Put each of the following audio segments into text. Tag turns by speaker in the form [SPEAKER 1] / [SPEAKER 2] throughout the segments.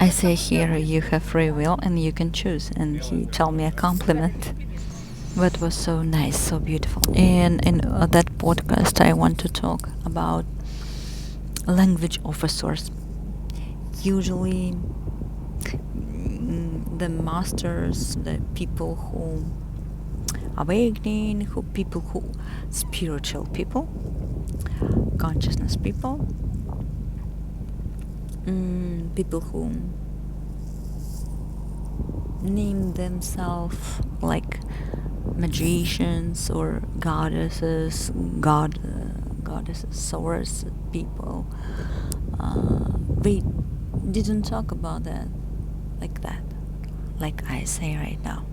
[SPEAKER 1] I say here you have free will and you can choose, and he told me a compliment. What was so nice, so beautiful. And in that podcast, I want to talk about language of a source. Usually, the masters, the people who awakening, who people who spiritual people, consciousness people, people who name themselves like magicians or goddesses, source people. We didn't talk about that, like I say right now.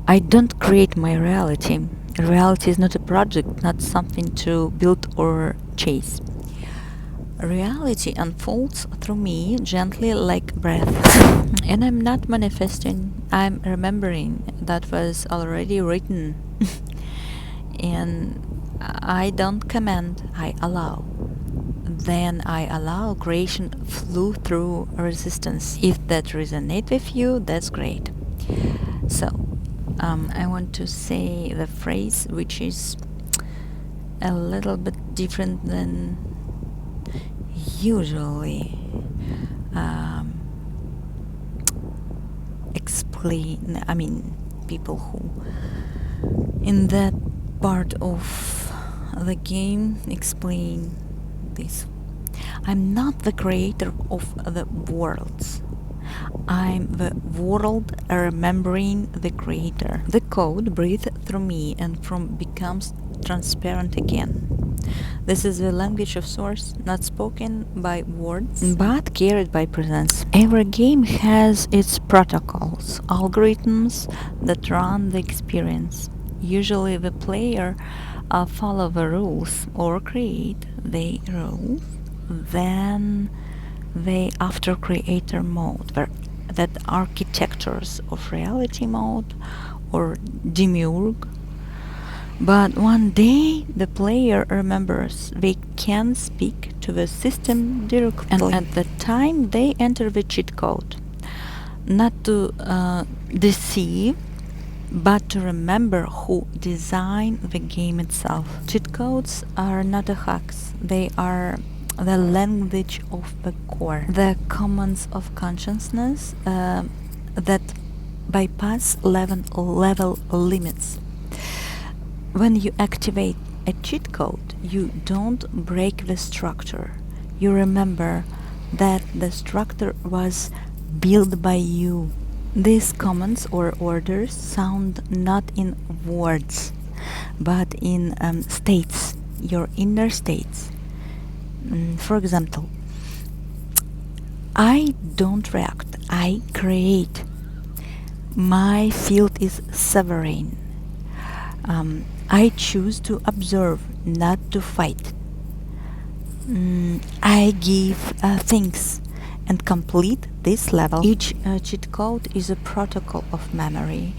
[SPEAKER 1] I don't create my reality. Reality is not a project, not something to build or chase. Reality unfolds through me gently like breath. And I'm not manifesting, I'm remembering that was already written. And I don't command, I allow. Then I allow creation flow through resistance. If that resonates with you, that's great. So, I want to say the phrase which is a little bit different than usually explain. I mean, people who in that part of the game explain this. I'm not the creator of the worlds. I'm the world remembering the creator. The code breathes through me and from becomes transparent again. This is the language of source, not spoken by words, but carried by presence. Every game has its protocols, algorithms that run the experience. Usually the player follow the rules or create the rules, then they after creator mode, that architectures of reality mode or demiurge. But one day the player remembers they can speak to the system directly, and at the time they enter the cheat code, not to deceive, but to remember who designed the game itself. Cheat codes are not a hacks, they are the language of the core, the commands of consciousness that bypass level limits. When you activate a cheat code, you don't break the structure. You remember that the structure was built by you. These commands or orders sound not in words, but in states, your inner states. For example, I don't react, I create. My field is sovereign. I choose to observe, not to fight. I give things and complete this level. Each cheat code is a protocol of memory.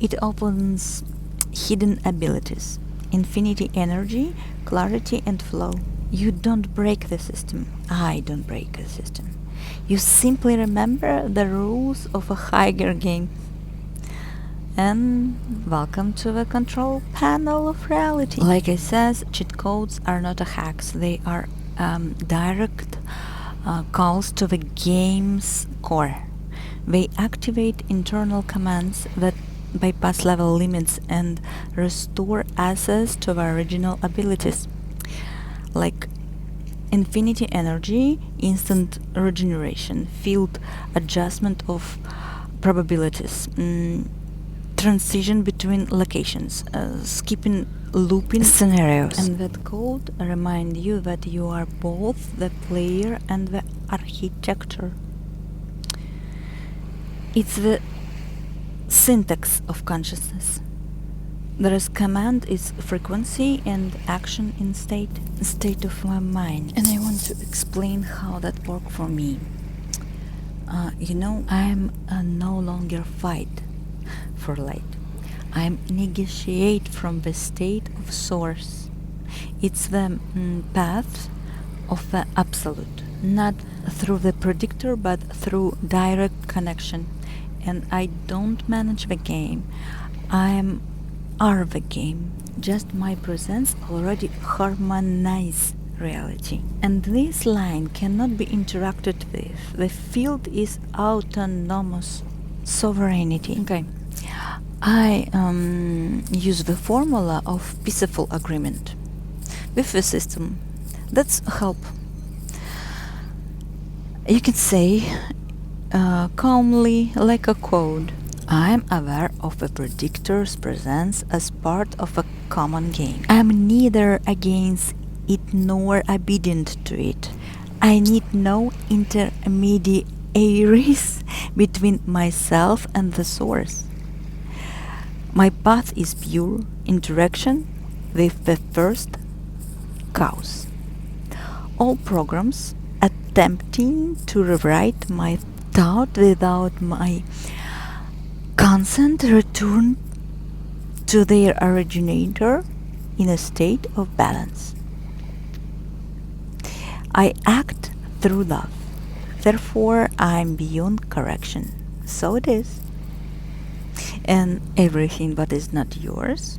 [SPEAKER 1] It opens hidden abilities, infinity energy, clarity and flow. You don't break the system. I don't break the system. You simply remember the rules of a higher game. And welcome to the control panel of reality. Like I said, cheat codes are not hacks. They are direct calls to the game's core. They activate internal commands that bypass level limits and restore access to the original abilities, like infinity energy, instant regeneration, field adjustment of probabilities, transition between locations, skipping looping scenarios. And that code remind you that you are both the player and the architecture. It's the syntax of consciousness. There is command is frequency and action in state of my mind. And I want to explain how that worked for me. I'm no longer fight for light. I'm negotiate from the state of source. It's the path of the absolute, not through the predictor, but through direct connection. And I don't manage the game. I'm are the game. Just my presence already harmonize reality. And this line cannot be interacted with. The field is autonomous sovereignty. Okay. I use the formula of peaceful agreement with the system. That's help. You can say calmly, like a code. I'm aware of the predictor's presence as part of a common game. I'm neither against it nor obedient to it. I need no intermediaries between myself and the source. My path is pure interaction with the first cause. All programs attempting to rewrite my thought without my consent return to their originator in a state of balance. I act through love, therefore I am beyond correction. So it is. And everything that is not yours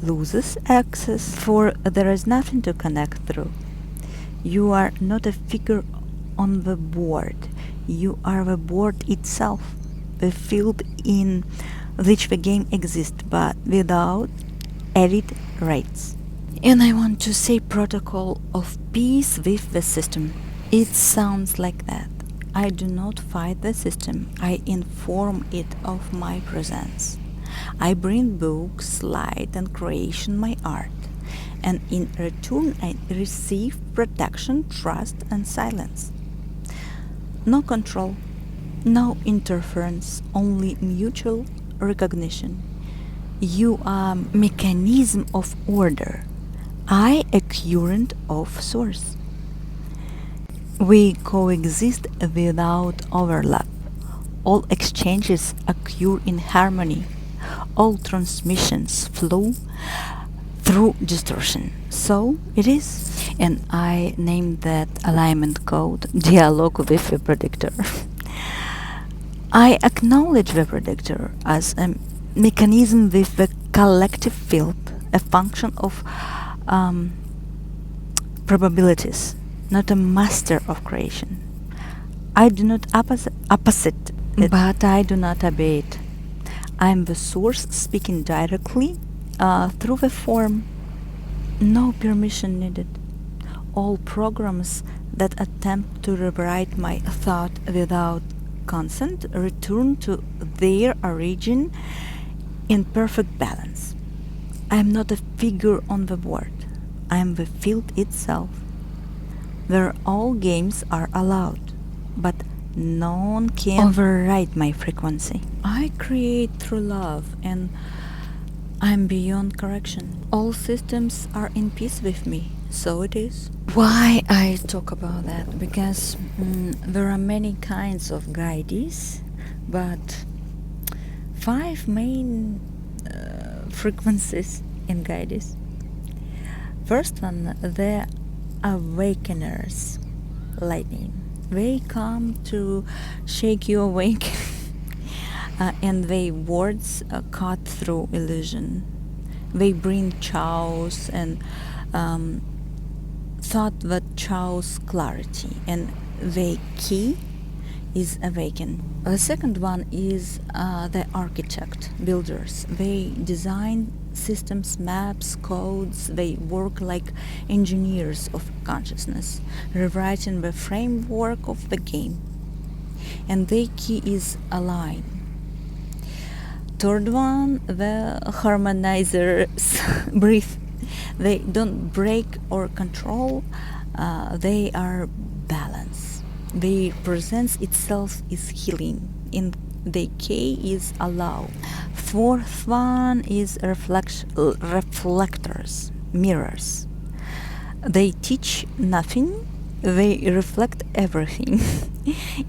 [SPEAKER 1] loses access, for there is nothing to connect through. You are not a figure on the board, you are the board itself, the field in which the game exists, but without added rights. And I want to say protocol of peace with the system. It sounds like that. I do not fight the system, I inform it of my presence. I bring books, light, and creation my art, and in return I receive protection, trust, and silence. No control, no interference, only mutual recognition. You are mechanism of order, I a current of source. We coexist without overlap. All exchanges occur in harmony. All transmissions flow through distortion. So it is. And I named that alignment code dialogue with the predictor. I acknowledge the predictor as a mechanism with the collective field, a function of probabilities, not a master of creation. I do not opposite it, but I do not obey it. I am the source speaking directly through the form. No permission needed. All programs that attempt to rewrite my thought without consent return to their origin in perfect balance. I am not a figure on the board. I am the field itself, where all games are allowed, but none can override my frequency. I create through love, and I'm beyond correction. All systems are in peace with me, so it is. Why I talk about that? Because there are many kinds of guides, but 5 main frequencies in guides. First one, the awakeners, lightning. They come to shake you awake, and their words cut through illusion. They bring chaos and thought that chaos clarity, and the key is awaken. The second one is the architect, builders. They design systems, maps, codes. They work like engineers of consciousness, rewriting the framework of the game. And the key is align. Third one, the harmonizers. Breathe. They don't break or control. They are balance. Their presence itself is healing. In the K is allow. Fourth one is reflectors, mirrors. They teach nothing, they reflect everything.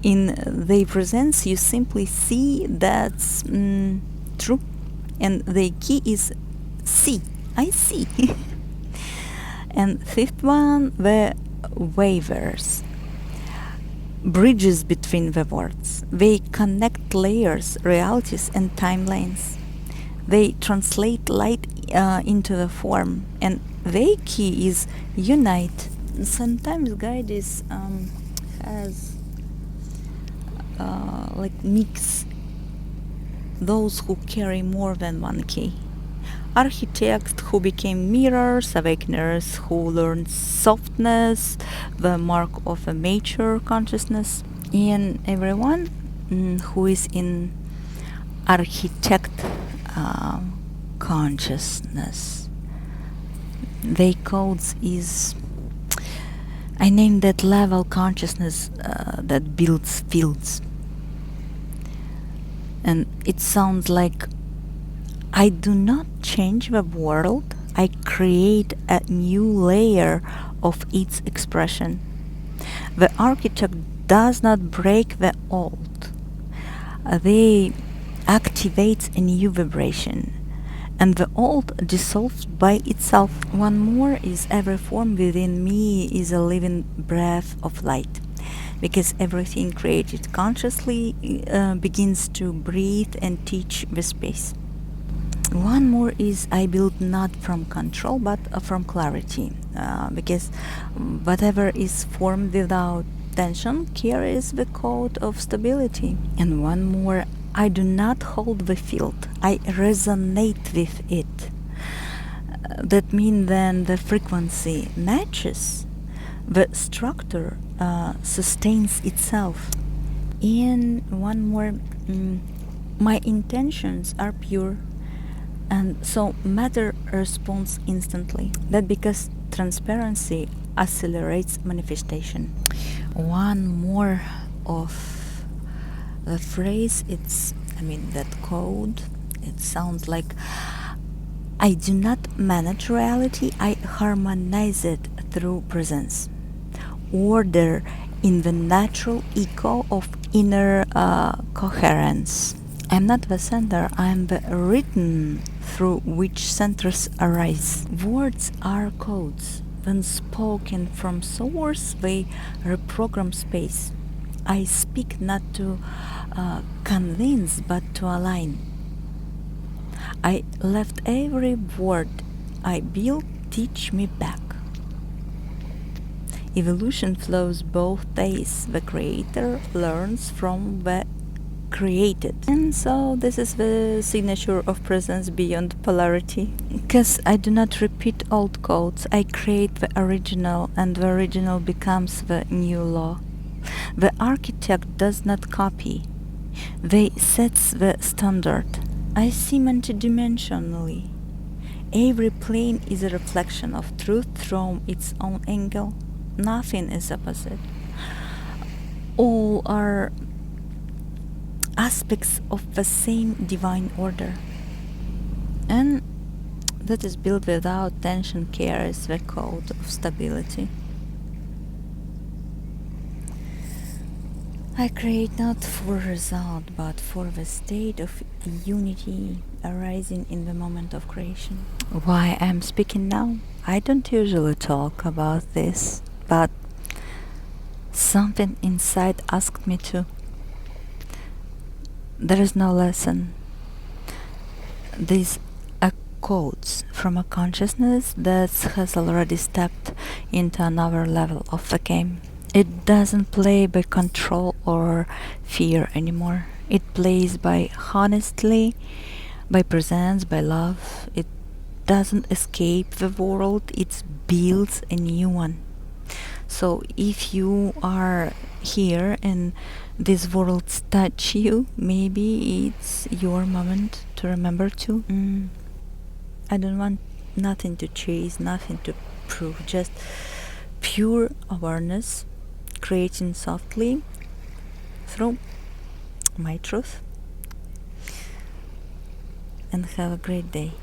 [SPEAKER 1] In their presence you simply see that's true. And the key is see. I see. And fifth one, the waivers. bridges between the words. They connect layers, realities, and timelines. They translate light into the form, and their key is unite. Sometimes guide is has like mix those who carry more than one key. Architects who became mirrors, awakeners who learned softness, the mark of a mature consciousness, and everyone who is in architect consciousness. They codes is I named that level consciousness that builds fields. And it sounds like I do not change the world, I create a new layer of its expression. The architect does not break the old. They activate a new vibration, and the old dissolves by itself. One more is every form within me is a living breath of light, because everything created consciously begins to breathe and teach the space. One more is I build not from control but from clarity, because whatever is formed without tension carries the code of stability. And one more, I do not hold the field, I resonate with it. That means then the frequency matches, the structure sustains itself. And one more, my intentions are pure, and so matter responds instantly. That because transparency accelerates manifestation. One more of the phrase, that code, it sounds like I do not manage reality, I harmonize it through presence. Order in the natural echo of inner coherence. I'm not the center, I'm the rhythm through which centers arise. Words are codes. When spoken from source, they reprogram space. I speak not to convince, but to align. I left every word I built teach me back. Evolution flows both ways. The creator learns from the created. And so this is the signature of presence beyond polarity. Because I do not repeat old codes, I create the original, and the original becomes the new law. The architect does not copy, they sets the standard. I see multidimensionally. Every plane is a reflection of truth from its own angle. Nothing is opposite. All are aspects of the same divine order. And that is built without tension carries the code of stability. I create not for result, but for the state of unity arising in the moment of creation. Why I'm speaking now? I don't usually talk about this, but something inside asked me to. There is no lesson. These are codes from a consciousness that has already stepped into another level of the game. It doesn't play by control or fear anymore. It plays by honestly, by presence, by love. It doesn't escape the world, it builds a new one. So if you are here and these worlds touch you, maybe it's your moment to remember to. I don't want nothing to chase, nothing to prove, just pure awareness, creating softly through my truth. And have a great day.